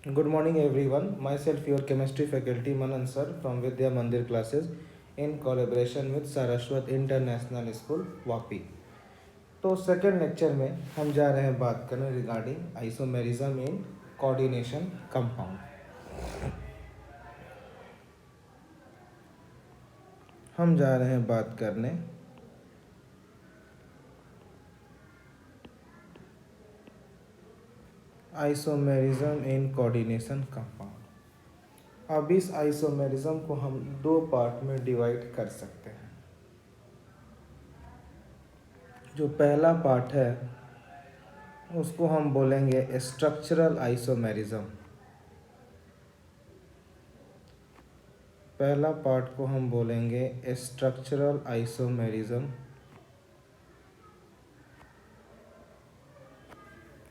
Good morning everyone. Myself your chemistry faculty Manan sir from Vidya Mandir classes in collaboration with Saraswat International School Vapi. तो second lecture में हम जा रहे हैं बात करने regarding isomerism in coordination compound. हम जा रहे हैं बात करने आइसोमेरिज्म इन कोऑर्डिनेशन कंपाउंड। अब इस आइसोमेरिज्म को हम दो पार्ट में डिवाइड कर सकते हैं। जो पहला पार्ट है उसको हम बोलेंगे स्ट्रक्चरल आइसोमेरिज्म। पहला पार्ट को हम बोलेंगे स्ट्रक्चरल आइसोमेरिज्म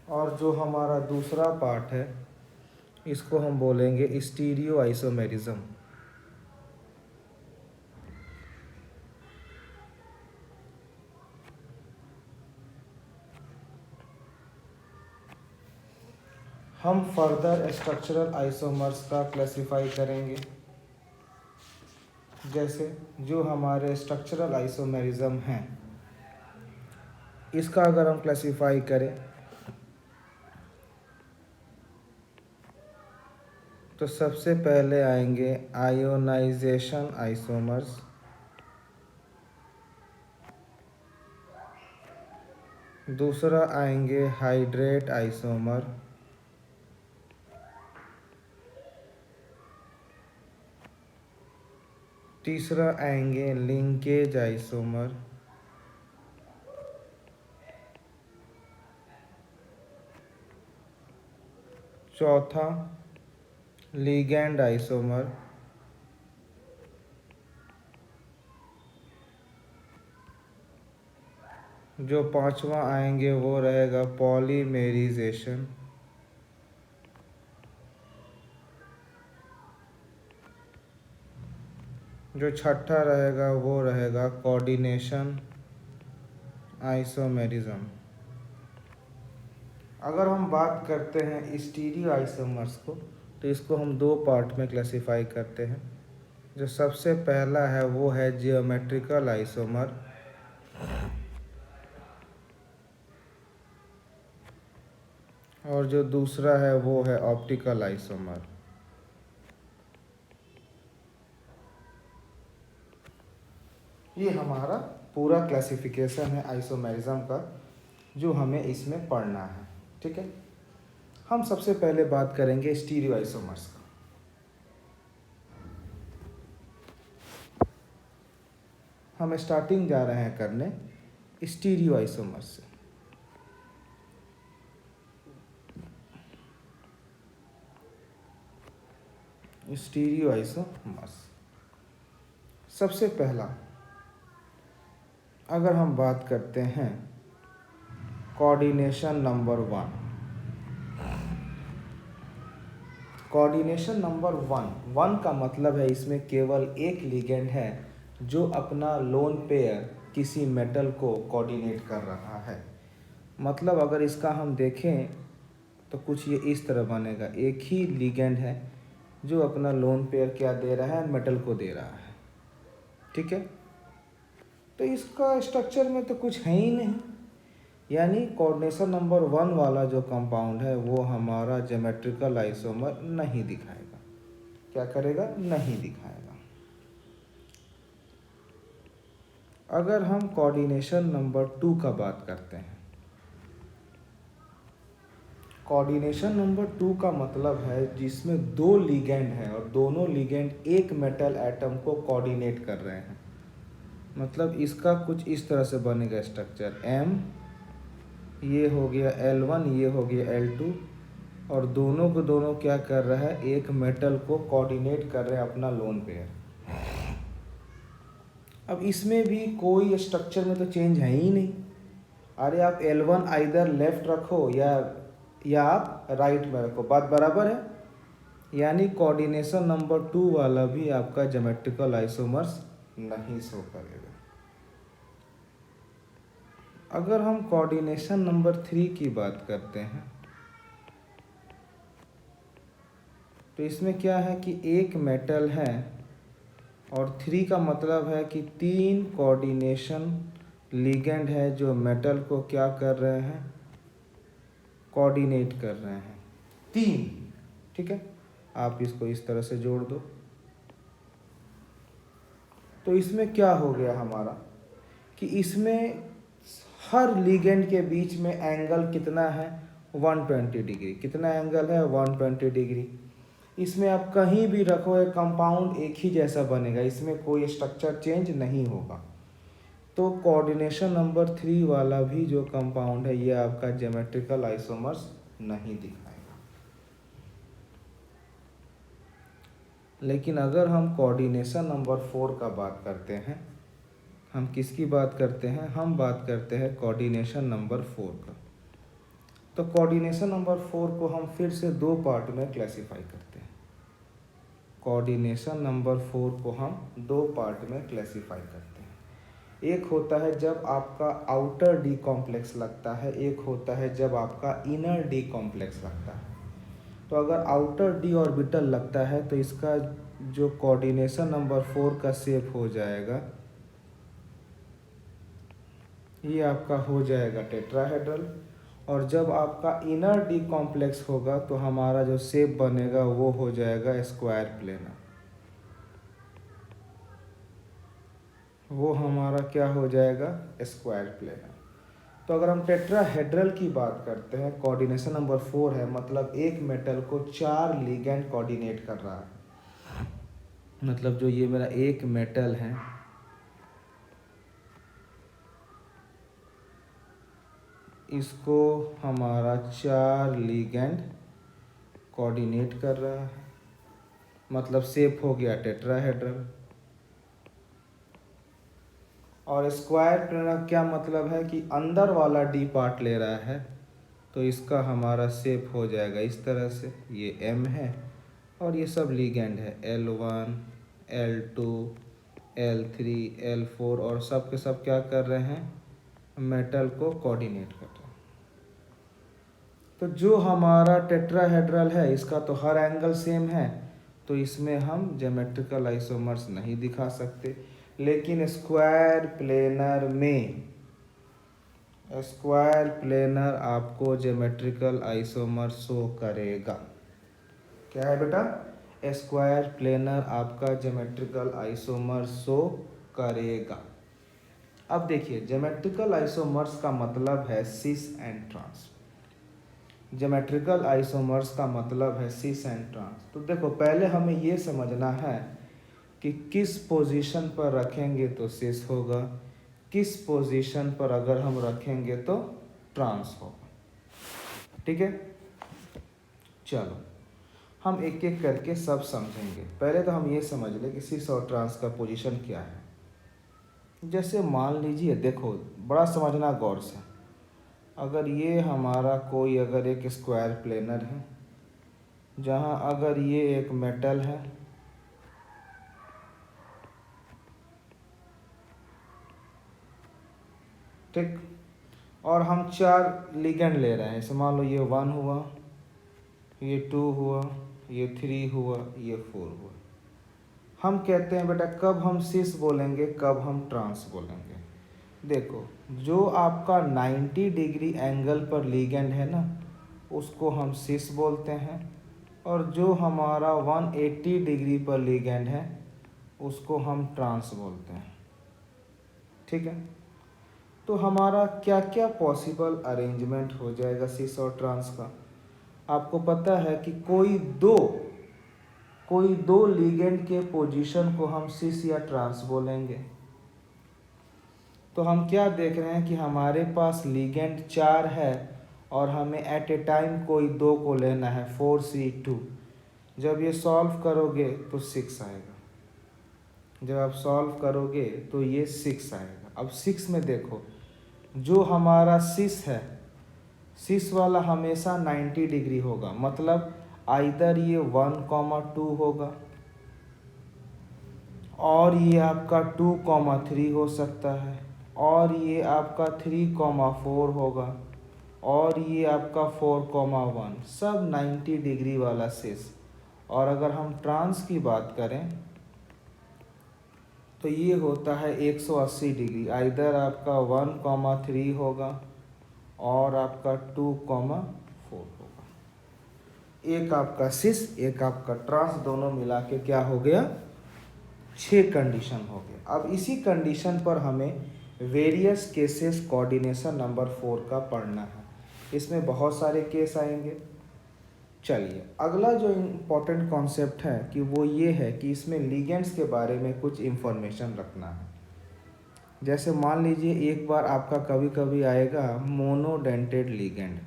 और जो हमारा दूसरा पार्ट है इसको हम बोलेंगे स्टीरियो आइसोमेरिज्म। हम फर्दर स्ट्रक्चरल आइसोमर्स का क्लासिफाई करेंगे। जैसे जो हमारे स्ट्रक्चरल आइसोमेरिज्म हैं इसका अगर हम क्लासिफाई करें तो सबसे पहले आएंगे आयोनाइजेशन आइसोमर्स, दूसरा आएंगे हाइड्रेट आइसोमर, तीसरा आएंगे लिंकेज आइसोमर, चौथा लिगैंड आइसोमर, जो पांचवा आएंगे वो रहेगा पॉलीमेरिजेशन, जो छठा रहेगा वो रहेगा कोऑर्डिनेशन आइसोमेरिज्म। अगर हम बात करते हैं स्टीरियो आइसोमर्स को तो इसको हम दो पार्ट में क्लासिफाई करते हैं। जो सबसे पहला है वो है जियोमेट्रिकल आइसोमर और जो दूसरा है वो है ऑप्टिकल आइसोमर। ये हमारा पूरा क्लासिफिकेशन है आइसोमेरिज्म का जो हमें इसमें पढ़ना है। ठीक है, हम सबसे पहले बात करेंगे स्टीरियो आइसोमर्स का। हम स्टार्टिंग जा रहे हैं करने स्टीरियो आइसोमर्स से। स्टीरियो आइसोमर्स सबसे पहला अगर हम बात करते हैं कोऑर्डिनेशन नंबर 1। कोऑर्डिनेशन नंबर 1 का मतलब है इसमें केवल एक लिगेंड है जो अपना लोन पेयर किसी मेटल को कोऑर्डिनेट कर रहा है। मतलब अगर इसका हम देखें तो कुछ ये इस तरह बनेगा, एक ही लिगेंड है जो अपना लोन पेयर क्या दे रहा है, मेटल को दे रहा है। ठीक है, तो इसका स्ट्रक्चर में तो कुछ है ही नहीं, यानी कोऑर्डिनेशन नंबर 1 वाला जो कंपाउंड है वो हमारा ज्योमेट्रिकल आइसोमर नहीं दिखाएगा। क्या करेगा? नहीं दिखाएगा। अगर हम कोऑर्डिनेशन नंबर 2 का बात करते हैं, कोऑर्डिनेशन नंबर 2 का मतलब है जिसमें दो लिगेंड हैं और दोनों लिगेंड एक मेटल एटम को कोऑर्डिनेट कर रहे हैं। मतलब इसका कुछ इस तरह से बनेगा स्ट्रक्चर, M ये हो गया L1, ये हो गया L2 और दोनों को दोनों क्या कर रहा है, एक मेटल को कोऑर्डिनेट कर रहे हैं अपना लोन पेयर। अब इसमें भी कोई स्ट्रक्चर में तो चेंज है ही नहीं। अरे आप L1 आइदर लेफ्ट रखो या आप राइट में रखो, बात बराबर है। यानी कोऑर्डिनेशन नंबर 2 वाला भी आपका ज्योमेट्रिकल आइसोमर्स नहीं शो करेगा। अगर हम कोऑर्डिनेशन नंबर 3 की बात करते हैं तो इसमें क्या है कि एक मेटल है और 3 का मतलब है कि 3 कोऑर्डिनेशन लिगेंड है जो मेटल को क्या कर रहे हैं, कोऑर्डिनेट कर रहे हैं 3। ठीक है, आप इसको इस तरह से जोड़ दो। तो इसमें क्या हो गया हमारा कि इसमें हर लिगेंड के बीच में एंगल कितना है, 120 डिग्री। कितना एंगल है, 120 डिग्री। इसमें आप कहीं भी रखो एक कंपाउंड एक ही जैसा बनेगा, इसमें कोई स्ट्रक्चर चेंज नहीं होगा। तो कोऑर्डिनेशन नंबर 3 वाला भी जो कंपाउंड है ये आपका ज्योमेट्रिकल आइसोमर्स नहीं दिखाएगा। लेकिन अगर हम कोऑर्डिनेशन नंबर 4 का बात करते हैं, हम किसकी बात करते हैं, हम बात करते हैं कोऑर्डिनेशन नंबर 4 का। तो कोऑर्डिनेशन नंबर 4 को हम फिर से 2 पार्ट में क्लासिफाई करते हैं। कोऑर्डिनेशन नंबर 4 को हम 2 पार्ट में क्लासिफाई करते हैं। एक होता है जब आपका आउटर डी कॉम्प्लेक्स लगता है, एक होता है जब आपका इनर डी कॉम्प्लेक्स लगता है। तो अगर आउटर डी ऑर्बिटल लगता है तो इसका जो कोऑर्डिनेशन नंबर 4 का शेप हो जाएगा, ये आपका हो जाएगा टेट्राहेड्रल। और जब आपका इनर डी कॉम्प्लेक्स होगा तो हमारा जो शेप बनेगा वो हो जाएगा स्क्वायर प्लेनर। वो हमारा क्या हो जाएगा, स्क्वायर प्लेनर। तो अगर हम टेट्राहेड्रल की बात करते हैं, कोऑर्डिनेशन नंबर 4 है, मतलब एक मेटल को 4 लिगेंड कोऑर्डिनेट कर रहा है। मतलब जो ये मेरा एक मेटल है, इसको हमारा 4 लिगेंड कोऑर्डिनेट कर रहा है, मतलब शेप हो गया टेट्राहेड्रल। और स्क्वायर प्लेनर क्या मतलब है कि अंदर वाला डी पार्ट ले रहा है, तो इसका हमारा शेप हो जाएगा इस तरह से। ये M है और ये सब लिगेंड है, L1, L2, L3, L4, और सब के सब क्या कर रहे हैं, मेटल को कोऑर्डिनेट कर रहे हैं। तो जो हमारा टेट्राहेड्रल है इसका तो हर एंगल सेम है, तो इसमें हम ज्योमेट्रिकल आइसोमर्स नहीं दिखा सकते। लेकिन स्क्वायर प्लेनर आपको ज्योमेट्रिकल आइसोमर शो करेगा। क्या है बेटा, स्क्वायर प्लेनर आपका ज्योमेट्रिकल आइसोमर शो करेगा। अब देखिए, ज्योमेट्रिकल आइसोमर्स का मतलब है cis and trans. Geometrical isomers का मतलब है सिस एंड ट्रांस। तो देखो, पहले हमें ये समझना है कि किस पोजीशन पर रखेंगे तो सिस होगा, किस पोजीशन पर अगर हम रखेंगे तो ट्रांस होगा। ठीक है, चलो हम एक एक करके सब समझेंगे। पहले तो हम ये समझ लें कि सिस और ट्रांस का पोजीशन क्या है। जैसे मान लीजिए, देखो बड़ा समझना गौर से, अगर ये हमारा कोई अगर एक स्क्वायर प्लेनर है, जहाँ अगर ये एक मेटल है, ठीक, और हम 4 लिगेंड ले रहे हैं। जैसे मान लो ये 1 हुआ, ये 2 हुआ, ये 3 हुआ, ये 4 हुआ। हम कहते हैं बेटा कब हम सिस बोलेंगे, कब हम ट्रांस बोलेंगे। देखो, जो आपका 90 डिग्री एंगल पर लिगेंड है ना, उसको हम सिस बोलते हैं, और जो हमारा 180 डिग्री पर लिगेंड है उसको हम ट्रांस बोलते हैं। ठीक है, तो हमारा क्या क्या पॉसिबल अरेंजमेंट हो जाएगा सिस और ट्रांस का। आपको पता है कि कोई दो लिगेंड के पोजीशन को हम सिस या ट्रांस बोलेंगे। तो हम क्या देख रहे हैं कि हमारे पास लिगेंड 4 है और हमें एट ए टाइम कोई 2 को लेना है, 4C2। जब ये सॉल्व करोगे तो 6 आएगा, जब आप सॉल्व करोगे तो ये 6 आएगा। अब 6 में देखो, जो हमारा सिस है, सिस वाला हमेशा 90 डिग्री होगा, मतलब आइदर ये 1,2 होगा, और ये आपका 2,3 हो सकता है, और ये आपका 3,4 होगा, और ये आपका 4,1, सब 90 डिग्री वाला सिस। और अगर हम ट्रांस की बात करें तो ये होता है 180 डिग्री। आइदर आपका 1,3 होगा और आपका 2,4 होगा। एक आपका सिस एक आपका ट्रांस, दोनों मिला के क्या हो गया, 6 कंडीशन हो गए। अब इसी कंडीशन पर हमें वेरियस केसेस कोऑर्डिनेशन नंबर 4 का पढ़ना है। इसमें बहुत सारे केस आएंगे। चलिए, अगला जो इम्पोर्टेंट कॉन्सेप्ट है कि वो ये है कि इसमें लिगेंड्स के बारे में कुछ इन्फॉर्मेशन रखना है। जैसे मान लीजिए एक बार आपका कभी कभी आएगा मोनोडेंटेड लिगेंड।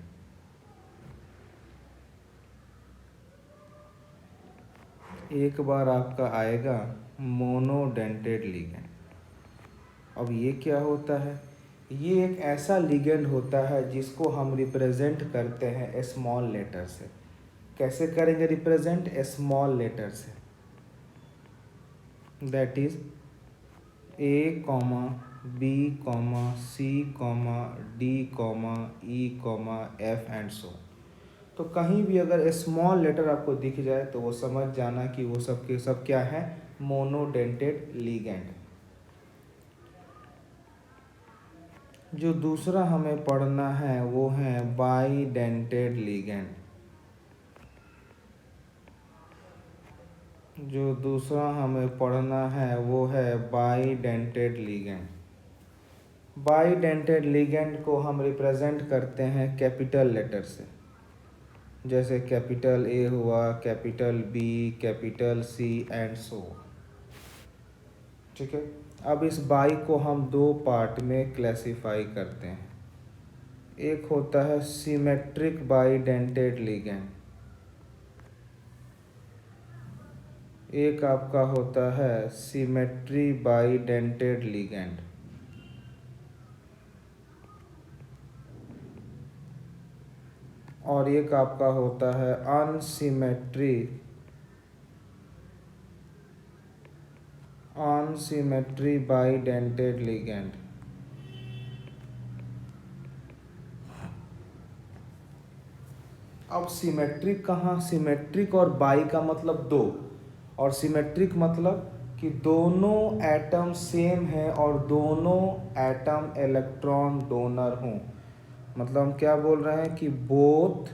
एक बार आपका आएगा मोनोडेंटेड लिगेंड। अब ये क्या होता है, ये एक ऐसा लिगेंड होता है जिसको हम रिप्रेजेंट करते हैं स्मॉल लेटर से। कैसे करेंगे रिप्रेजेंट, स्मॉल लेटर से, that is A, B, C, D, E, F and so. तो कहीं भी अगर स्मॉल लेटर आपको दिख जाए तो वो समझ जाना कि वो सब के सब क्या है, मोनोडेंटेड लिगेंड। जो दूसरा हमें पढ़ना है वो है बाइडेंटेड लिगेंड। जो दूसरा हमें पढ़ना है वो है बाइडेंटेड लिगेंड। बाइडेंटेड लिगेंड को हम रिप्रेजेंट करते हैं कैपिटल लेटर से, जैसे कैपिटल A हुआ, capital B, capital C and so. ठीक है। अब इस बाई को हम 2 पार्ट में क्लासिफाई करते हैं। एक होता है सिमेट्रिक बाइडेंटेड लिगेंड, एक आपका होता है सिमेट्री बाइडेंटेड लिगेंड। और एक आपका होता है अनसिमेट्री बाइडेंटेड लिगेंड। अब सिमेट्रिक कहाँ, सिमेट्रिक और बाई का मतलब 2, और सिमेट्रिक मतलब कि दोनों एटम सेम है और दोनों एटम इलेक्ट्रॉन डोनर हों। मतलब हम क्या बोल रहे हैं कि both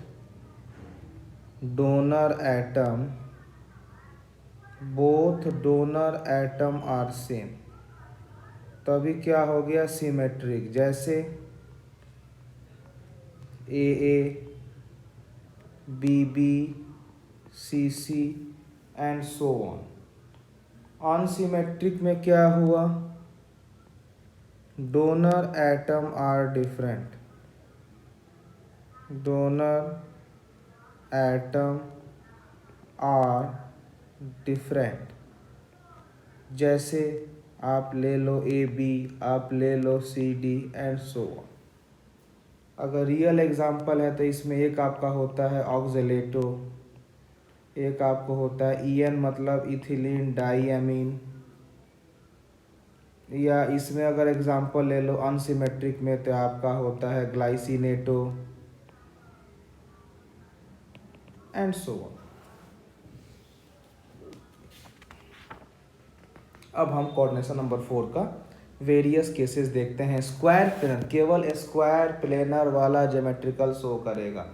donor atom are same, तभी क्या हो गया सिमेट्रिक। जैसे AA, BB, CC and so on. Unsymmetric में क्या हुआ, donor atom are different, donor atom are different. जैसे आप ले लो AB, आप ले लो CD एंड सो ऑन। अगर रियल एग्जांपल है तो इसमें एक आपका होता है ऑक्जेलेटो, एक आपको होता है EN मतलब इथिलीन डाईएमीन, या इसमें अगर एग्जांपल ले लो अनसिमेट्रिक में तो आपका होता है ग्लाइसिनेटो एंड सो ऑन। अब हम कोऑर्डिनेशन नंबर 4 का वेरियस केसेस देखते हैं। स्क्वायर प्लेनर, केवल स्क्वायर प्लेनर वाला ज्योमेट्रिकल शो करेगा।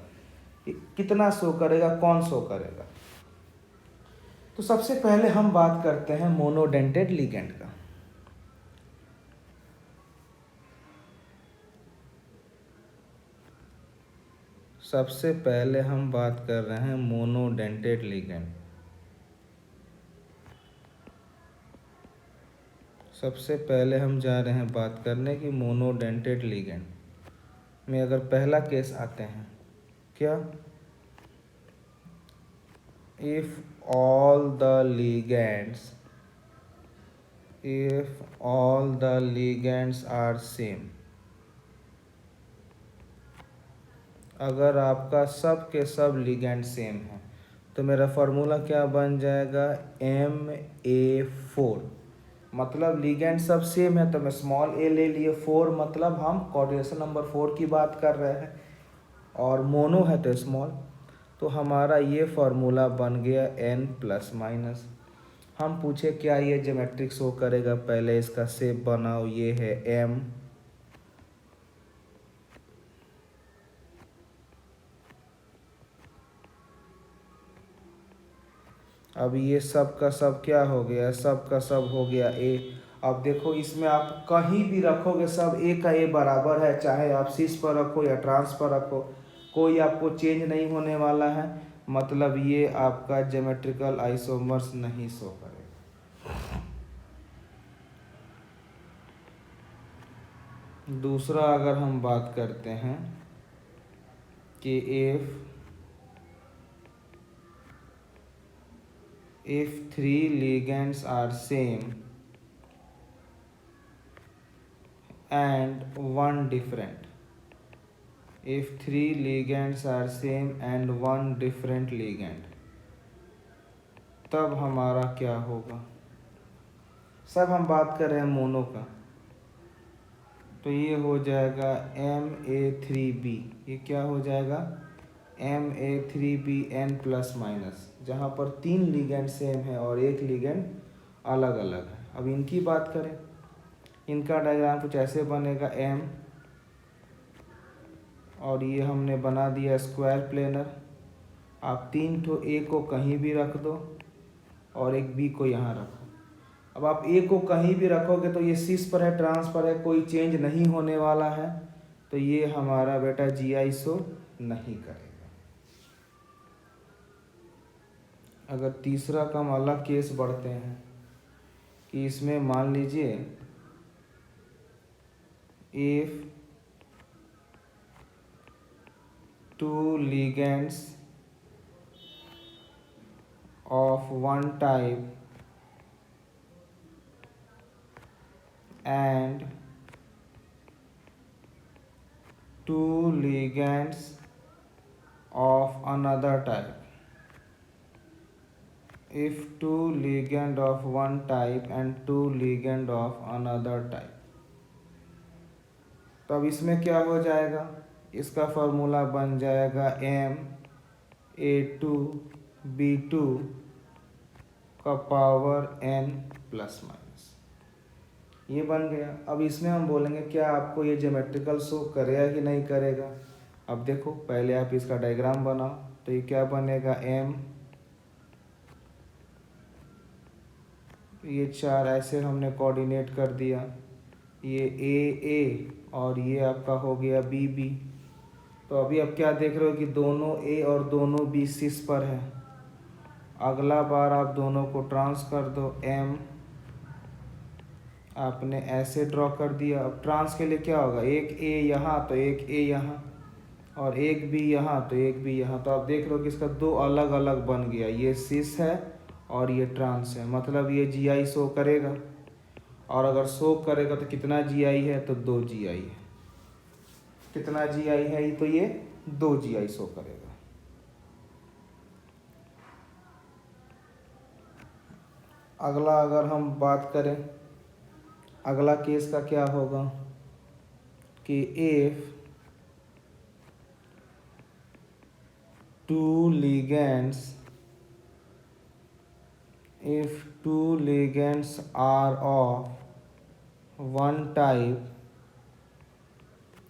कितना शो करेगा, कौन शो करेगा? तो सबसे पहले हम बात करते हैं मोनोडेंटेड लिगेंड का। सबसे पहले हम बात कर रहे हैं मोनोडेंटेड लिगेंड। सबसे पहले हम जा रहे हैं बात करने की मोनोडेंटेड लिगेंड में अगर पहला केस आते हैं क्या, if all the ligands are same, अगर आपका सब के सब लिगेंड सेम है तो मेरा फार्मूला क्या बन जाएगा, Ma4। मतलब लिगेंड सब सेम है तो मैं स्मॉल a ले लिए, 4 मतलब हम कोऑर्डिनेशन नंबर 4 की बात कर रहे हैं, और मोनो है तो स्मॉल। तो हमारा ये फार्मूला बन गया n प्लस माइनस। हम पूछे क्या ये ज्योमेट्रिक शो करेगा, पहले इसका शेप बनाओ, ये है m, अब ये सब का सब क्या हो गया, सब का सब हो गया a। अब देखो इसमें आप कहीं भी रखोगे सब a का a बराबर है, चाहे आप शीर्ष पर रखो या ट्रांस पर रखो, कोई आपको चेंज नहीं होने वाला है। मतलब ये आपका ज्योमेट्रिकल आइसोमर्स नहीं शो करेगा। दूसरा अगर हम बात करते हैं कि if three ligands are same and one different, if three ligands are same and one different ligand, तब हमारा क्या होगा। सब हम बात कर रहे हैं मोनो का, तो ये हो जाएगा Ma3b, ये क्या हो जाएगा Ma3bn प्लस माइनस, जहाँ पर 3 लिगेंड सेम है और 1 लिगेंड अलग अलग है। अब इनकी बात करें, इनका डायग्राम कुछ ऐसे बनेगा m, और ये हमने बना दिया स्क्वायर प्लेनर। आप 3 ठो a को कहीं भी रख दो और एक b को यहाँ रखो। अब आप a को कहीं भी रखोगे तो ये शीर्ष पर है, ट्रांस पर है, कोई चेंज नहीं होने वाला है, तो ये हमारा बेटा GI शो नहीं करेगा। अगर तीसरा का हम अलग केस बढ़ते हैं कि इसमें मान लीजिए if two ligands of one type and two ligands of another type, if two ligand of one type and two ligand of another type, तो अब इसमें क्या हो जाएगा, इसका फार्मूला बन जाएगा Ma2b2 का पावर n प्लस माइनस, ये बन गया। अब इसमें हम बोलेंगे क्या आपको ये ज्योमेट्रिकल शो करेगा कि नहीं करेगा। अब देखो पहले आप इसका डायग्राम बनाओ, तो ये क्या बनेगा m, ये 4 ऐसे हमने कोऑर्डिनेट कर दिया, ये a और ये आपका हो गया b। तो अभी आप क्या देख रहे हो कि दोनों a और दोनों b शीर्ष पर है। अगला बार आप दोनों को ट्रांस कर दो, m आपने ऐसे ड्रॉ कर दिया। अब ट्रांस के लिए क्या होगा, एक a यहाँ तो एक a यहाँ, और एक b यहाँ तो एक b यहाँ। तो आप देख रहे हो कि इसका दो अलग अलग बन गया, ये शीर्ष है और ये ट्रांस है, मतलब ये GI शो करेगा। और अगर शो करेगा तो कितना GI है, तो 2 GI है। कितना GI है, तो ये 2 GI शो करेगा। अगला अगर हम बात करें, अगला केस का क्या होगा कि if two ligands are of one type,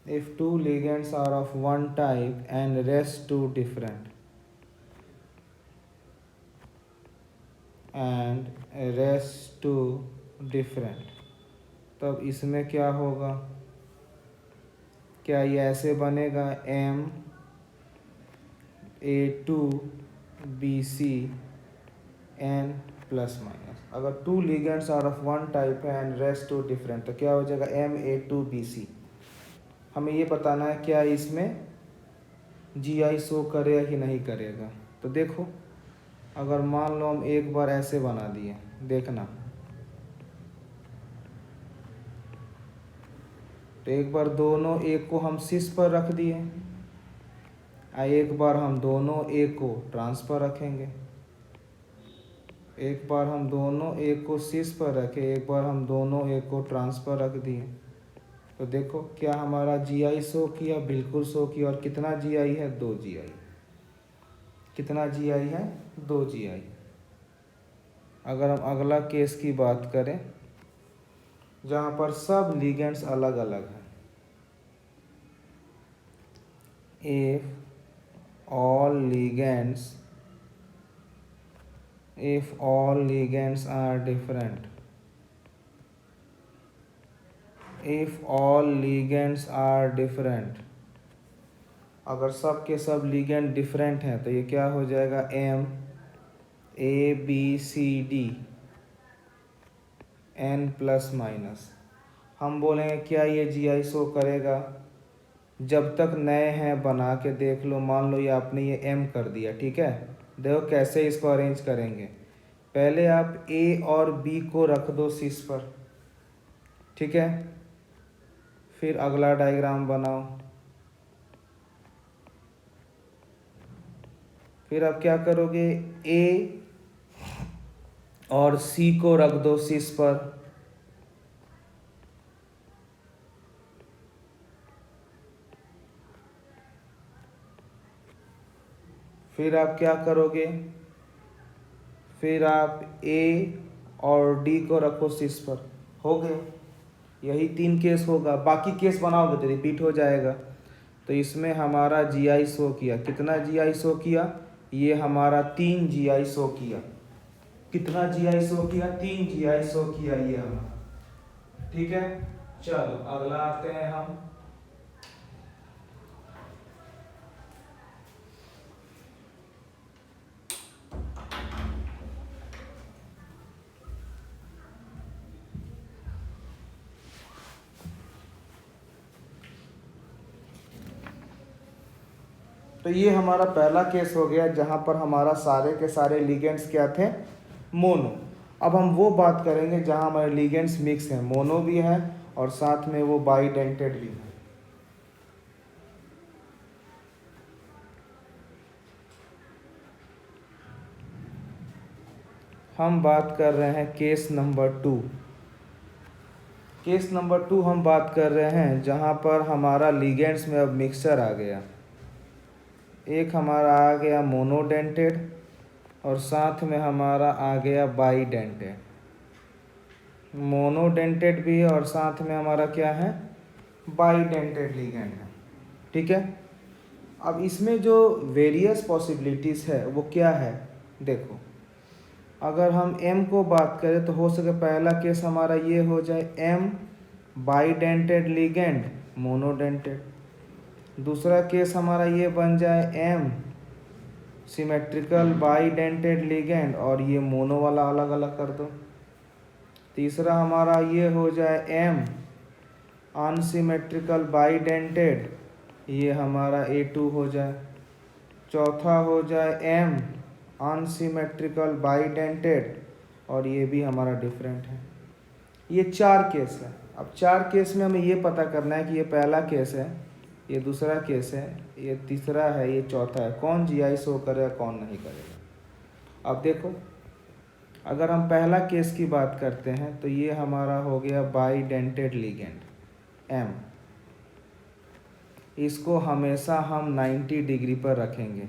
if two ligands are of one type and rest two different, तब इसमें क्या होगा, क्या ये ऐसे बनेगा Ma2BCn प्लस माइनस। अगर 2 ligands are of one type है एंड रेस्ट टू डिफरेंट, तो क्या हो जाएगा Ma2BC। हमें ये बताना है क्या इसमें GI शो करेगा कि नहीं करेगा। तो देखो अगर मान लो हम एक बार ऐसे बना दिए, देखना, तो एक बार दोनों एक को हम शीर्ष पर रख दिए, एक बार हम दोनों एक को ट्रांसफर रखेंगे, एक बार हम दोनों एक को शीर्ष पर रखे, एक बार हम दोनों एक को ट्रांसफर रख दिए। तो देखो क्या हमारा GI शो किया, बिल्कुल शो किया। और कितना GI है, 2 GI। कितना GI है? 2 GI। अगर हम अगला केस की बात करें जहाँ पर सब लिगेंड्स अलग अलग हैं, if all ligands are different, अगर सब के सब लिगेंड डिफरेंट हैं तो ये क्या हो जाएगा? MABCD N+। हम बोलेंगे क्या ये GI शो करेगा? जब तक नए हैं बना के देख लो। मान लो ये आपने ये M कर दिया, ठीक है। देखो कैसे इसको अरेंज करेंगे। पहले आप A और B को रख दो शीर्ष पर, ठीक है। फिर अगला डायग्राम बनाओ। फिर आप क्या करोगे? A और C को रख दो शीर्ष पर। फिर आप क्या करोगे? फिर आप A और D को रखो शीर्ष पर। हो गया। यही 3 केस होगा। बाकी केस बनाओगे तो रिपीट हो जाएगा। तो इसमें हमारा GI शो किया। कितना GI शो किया? ये हमारा 3 GI शो किया। कितना GI शो किया? 3 GI शो किया ये हमारा, ठीक है। चलो अगला आते हैं हम। तो ये हमारा पहला केस हो गया जहाँ पर हमारा सारे के सारे लिगेंड्स क्या थे? मोनो। अब हम वो बात करेंगे जहाँ हमारे लिगेंड्स मिक्स हैं, मोनो भी है और साथ में वो बाइडेंटेड भी है। हम बात कर रहे हैं केस नंबर 2। केस नंबर 2 हम बात कर रहे हैं जहाँ पर हमारा लिगेंड्स में अब मिक्सचर आ गया। एक हमारा आ गया मोनोडेंटेड और साथ में हमारा आ गया बाइडेंटेड। मोनोडेंटेड भी है और साथ में हमारा क्या है? बाइडेंटेड लिगेंड है, ठीक है। अब इसमें जो वेरियस पॉसिबिलिटीज़ है वो क्या है? देखो, अगर हम M को बात करें तो हो सके पहला केस हमारा ये हो जाए M बाइडेंटेड लिगेंड मोनोडेंटेड। दूसरा केस हमारा ये बन जाए M सिमेट्रिकल बाइडेंटेड लिगेंड और ये मोनो वाला अलग अलग कर दो। तीसरा हमारा ये हो जाए M अनसिमेट्रिकल बाइडेंटेड, ये हमारा A2 हो जाए। चौथा हो जाए M अनसिमेट्रिकल बाइडेंटेड और ये भी हमारा डिफरेंट है। ये 4 केस है। अब 4 केस में हमें ये पता करना है कि ये पहला केस है, ये दूसरा केस है, ये तीसरा है, ये चौथा है। कौन GI शो करेगा, कौन नहीं करेगा। अब देखो, अगर हम पहला केस की बात करते हैं तो ये हमारा हो गया बाइडेंटेड लिगेंड M। इसको हमेशा हम 90 डिग्री पर रखेंगे।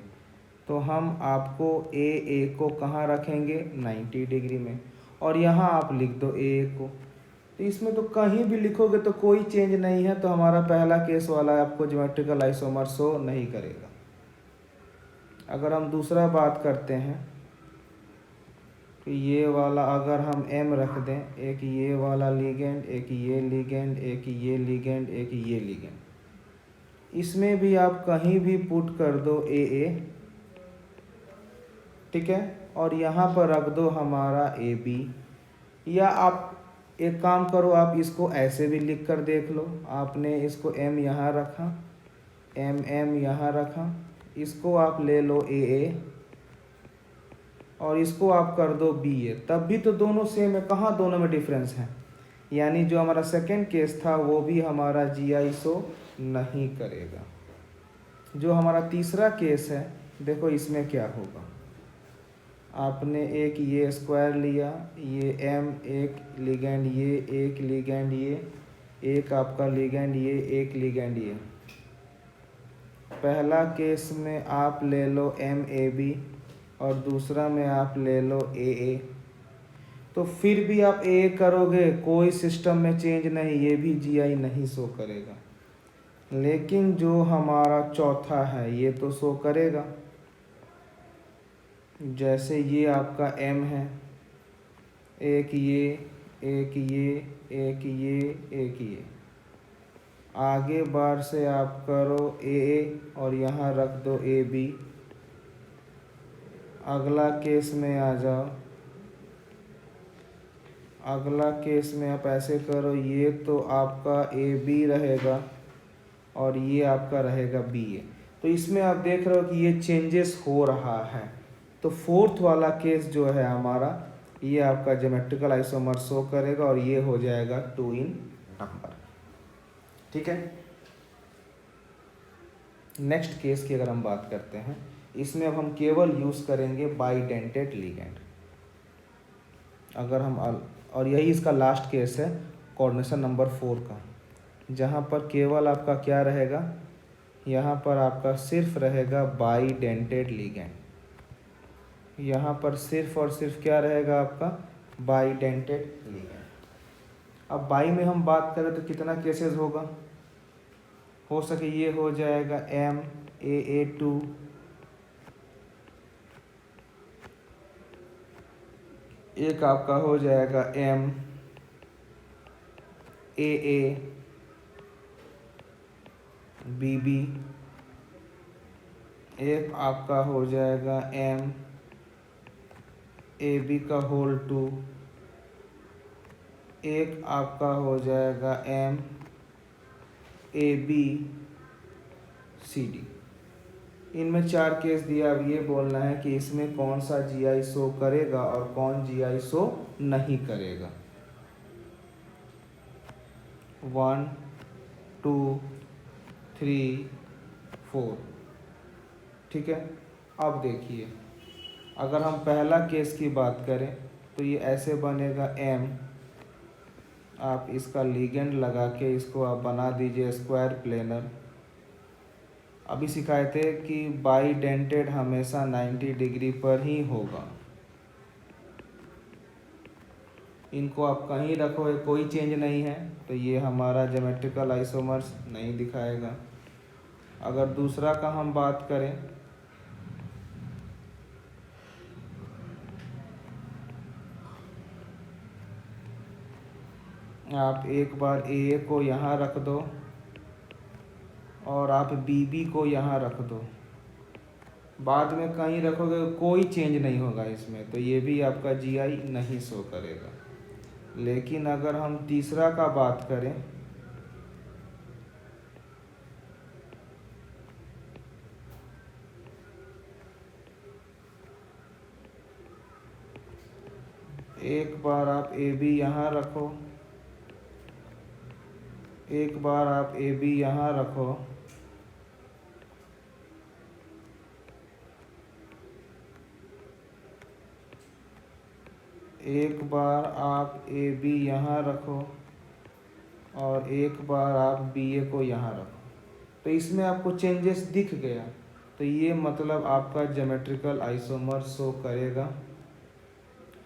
तो हम आपको AA को कहाँ रखेंगे? 90 डिग्री में। और यहाँ आप लिख दो AA को। तो इसमें तो कहीं भी लिखोगे तो कोई चेंज नहीं है। तो हमारा पहला केस वाला आपको ज्योमेट्रिकल आइसोमर शो नहीं करेगा। अगर हम दूसरा बात करते हैं तो ये वाला अगर हम M रख दें, एक ये वाला लिगेंड, एक ये लिगेंड, एक ये लिगेंड, एक ये लिगेंड, इसमें भी आप कहीं भी पुट कर दो AA, ठीक है। और यहाँ पर रख दो हमारा AB। या आप एक काम करो, आप इसको ऐसे भी लिख कर देख लो। आपने इसको M यहाँ रखा, MM यहाँ रखा, इसको आप ले लो AA और इसको आप कर दो BA, तब भी तो दोनों सेम है। कहाँ दोनों में डिफरेंस है? यानी जो हमारा सेकेंड केस था वो भी हमारा GI शो नहीं करेगा। जो हमारा तीसरा केस है, देखो इसमें क्या होगा। आपने एक ये स्क्वायर लिया, ये M एक लिगेंड, ये एक लिगेंड, ये एक आपका लिगेंड, ये एक लिगेंड, ये पहला केस में आप ले लो MAB और दूसरा में आप ले लो AA, तो फिर भी आप AA करोगे कोई सिस्टम में चेंज नहीं, ये भी GI नहीं शो करेगा। लेकिन जो हमारा चौथा है ये तो शो करेगा। जैसे ये आपका M है, एक ये, एक ये, एक ये, एक ये, आगे बार से आप करो AA और यहाँ रख दो AB। अगला केस में आ जाओ, अगला केस में आप ऐसे करो, ये तो आपका AB रहेगा और ये आपका रहेगा BA। तो इसमें आप देख रहे हो कि ये चेंजेस हो रहा है। तो फोर्थ वाला केस जो है हमारा, ये आपका ज्योमेट्रिकल आइसोमर शो करेगा और ये हो जाएगा 2 इन नंबर। ठीक है। नेक्स्ट केस की अगर हम बात करते हैं, इसमें अब हम केवल यूज़ करेंगे बाइडेंटेड लिगेंड। अगर हम और यही इसका लास्ट केस है कोऑर्डिनेशन नंबर 4 का, जहाँ पर केवल आपका क्या रहेगा, यहाँ पर आपका सिर्फ रहेगा बाइडेंटेड लिगेंड। यहाँ पर सिर्फ और सिर्फ क्या रहेगा आपका बाइडेंटेड लिगेंड। अब बाई में हम बात करें तो कितना केसेस होगा, हो सके ये हो जाएगा MAA2, एक आपका हो जाएगा MAABB, एक आपका हो जाएगा MAB का होल 2, एक आपका हो जाएगा MABCD। इनमें 4 केस दिया। अब ये बोलना है कि इसमें कौन सा GI शो करेगा और कौन GI शो नहीं करेगा। 1 2 3 4। ठीक है। अब देखिए, अगर हम पहला केस की बात करें तो ये ऐसे बनेगा M, आप इसका लिगेंड लगा के इसको आप बना दीजिए स्क्वायर प्लेनर। अभी सिखाए थे कि बाइडेंटेड हमेशा 90 डिग्री पर ही होगा। इनको आप कहीं रखो, कोई चेंज नहीं है, तो ये हमारा ज्योमेट्रिकल आइसोमर्स नहीं दिखाएगा। अगर दूसरा का हम बात करें, आप एक बार AA को यहाँ रख दो और आप BB को यहाँ रख दो, बाद में कहीं रखोगे कोई चेंज नहीं होगा इसमें, तो ये भी आपका GI नहीं शो करेगा। लेकिन अगर हम तीसरा का बात करें, एक बार आप AB यहाँ रखो, एक बार आप AB यहाँ रखो, एक बार आप AB यहाँ रखो और एक बार आप BA को यहाँ रखो, तो इसमें आपको चेंजेस दिख गया, तो ये मतलब आपका ज्योमेट्रिकल आइसोमर शो करेगा।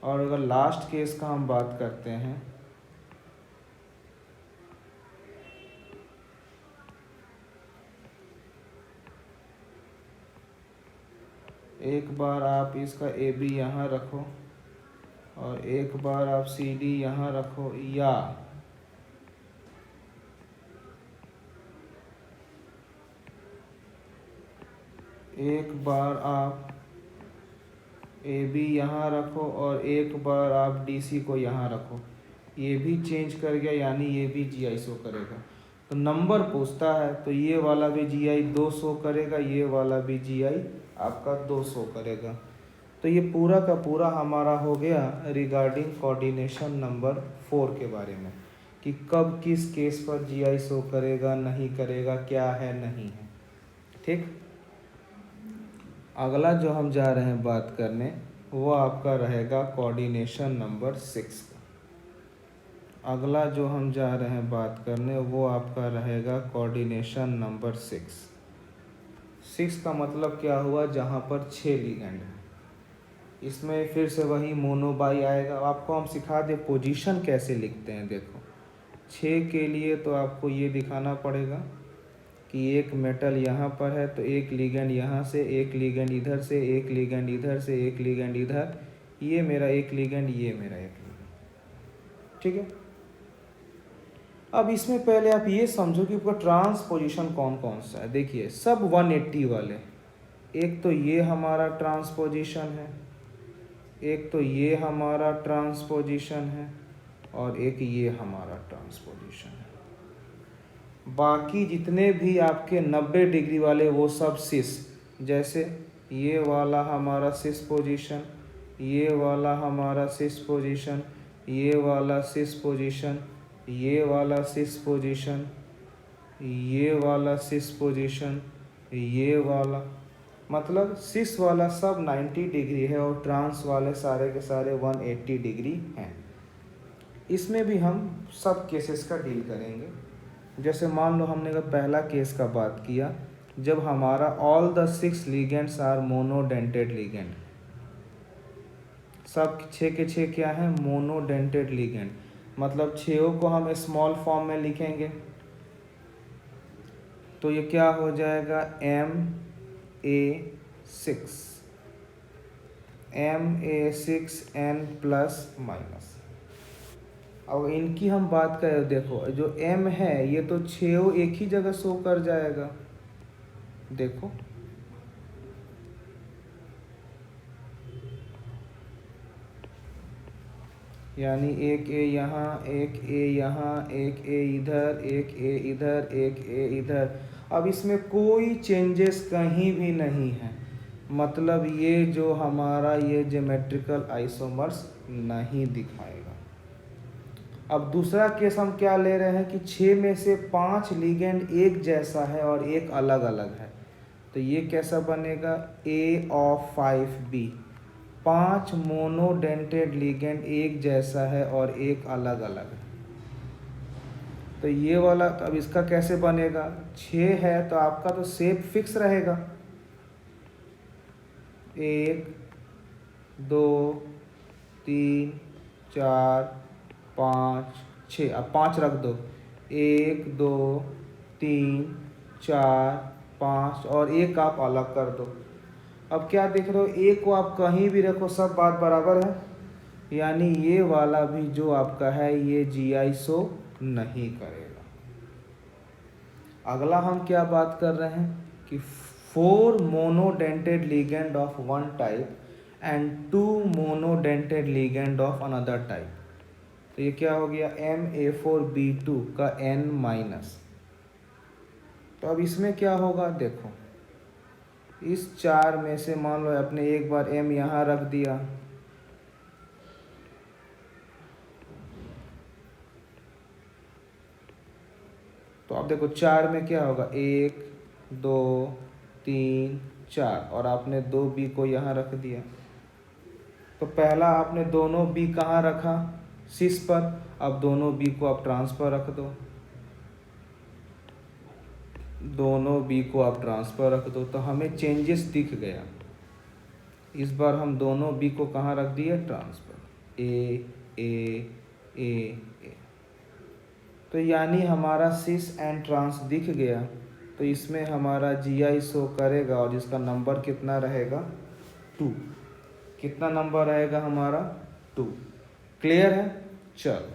और अगर लास्ट केस का हम बात करते हैं, एक बार आप इसका AB यहाँ रखो और एक बार आप CD यहाँ रखो, या एक बार आप AB यहाँ रखो और एक बार आप DC को यहाँ रखो, ये भी चेंज कर गया, यानी ये भी GI शो करेगा। तो नंबर पूछता है तो ये वाला भी GI 2 शो करेगा, ये वाला भी GI आपका 2 शो करेगा। तो ये पूरा का पूरा हमारा हो गया रिगार्डिंग कोऑर्डिनेशन नंबर 4 के बारे में, कि कब किस केस पर GI शो करेगा नहीं करेगा, क्या है नहीं है। ठीक। अगला जो हम जा रहे हैं बात करने, वो आपका रहेगा कोऑर्डिनेशन नंबर 6 का। अगला जो हम जा रहे हैं बात करने, वो आपका रहेगा कोऑर्डिनेशन नंबर 6। 6 का मतलब क्या हुआ, जहाँ पर 6 लिगेंड है। इसमें फिर से वही मोनो बाई आएगा। आपको हम सिखा दें पोजीशन कैसे लिखते हैं। देखो 6 के लिए तो आपको ये दिखाना पड़ेगा कि एक मेटल यहाँ पर है तो एक लिगेंड यहाँ से, एक लिगेंड इधर से, एक लिगेंड इधर से, एक लिगेंड इधर, ये मेरा एक लिगेंड, ये मेरा एक लिगेंड। ठीक है। अब इसमें पहले आप ये समझो कि उसका ट्रांसपोजिशन कौन कौन सा है। देखिए सब 180 वाले, एक तो ये हमारा ट्रांसपोजिशन है, एक तो ये हमारा ट्रांसपोजिशन है, और एक ये हमारा ट्रांसपोजिशन है। बाकी जितने भी आपके 90 डिग्री वाले वो सब सिस, जैसे ये वाला हमारा सिस पोजीशन, ये वाला हमारा सिस पोजीशन, ये वाला सिस पोजीशन, ये वाला सिस पोजीशन, ये वाला सिस पोजीशन, ये वाला, मतलब सिस वाला सब 90 डिग्री है और ट्रांस वाले सारे के सारे 180 डिग्री हैं। इसमें भी हम सब केसेस का डील करेंगे। जैसे मान लो हमने पहला केस का बात किया, जब हमारा all the 6 ligands are monodentate ligand, सब 6 के 6 क्या है, मोनोडेंटेड लिगेंड, मतलब 6 को हम स्मॉल फॉर्म में लिखेंगे तो ये क्या हो जाएगा, Ma6 Ma6N+। अब इनकी हम बात करें, देखो जो M है ये तो 6 एक ही जगह शो कर जाएगा। देखो यानी एक A यहाँ, एक A यहाँ, एक A इधर, एक A इधर, एक A इधर। अब इसमें कोई चेंजेस कहीं भी नहीं है, मतलब ये जो हमारा ये ज्योमेट्रिकल आइसोमर्स नहीं दिखाएगा। अब दूसरा केस हम क्या ले रहे हैं कि 6 में से 5 लिगेंड एक जैसा है और एक अलग अलग है, तो ये कैसा बनेगा, A(5B), 5 मोनोडेंटेड लिगेंड एक जैसा है और एक अलग अलग है। तो ये वाला, तो अब इसका कैसे बनेगा, 6 है तो आपका तो शेप फिक्स रहेगा, 1 2 3 4 5 6, अब 5 रख दो, 1 2 3 4 5 और एक आप अलग कर दो। अब क्या देख रहे हो, एक को आप कहीं भी रखो सब बात बराबर है, यानी ये वाला भी जो आपका है ये GI शो नहीं करेगा। अगला हम क्या बात कर रहे हैं कि 4 monodentate ligand of one type and 2 monodentate ligand of another type, तो ये क्या हो गया, Ma4B2 का N-। तो अब इसमें क्या होगा, देखो इस 4 में से मान लो आपने एक बार M यहाँ रख दिया, तो अब देखो 4 में क्या होगा, 1 2 3 4, और आपने 2B को यहाँ रख दिया। तो पहला आपने दोनों B कहाँ रखा, सिस पर, अब दोनों B को आप ट्रांसफर रख दो, दोनों B को आप ट्रांसफर रख दो, तो हमें चेंजेस दिख गया। इस बार हम दोनों B को कहाँ रख दिए, ट्रांसफर, A। तो यानी हमारा सिस एंड ट्रांस दिख गया, तो इसमें हमारा GI शो करेगा और इसका नंबर कितना रहेगा, 2। कितना नंबर रहेगा हमारा, 2। क्लियर है। चलो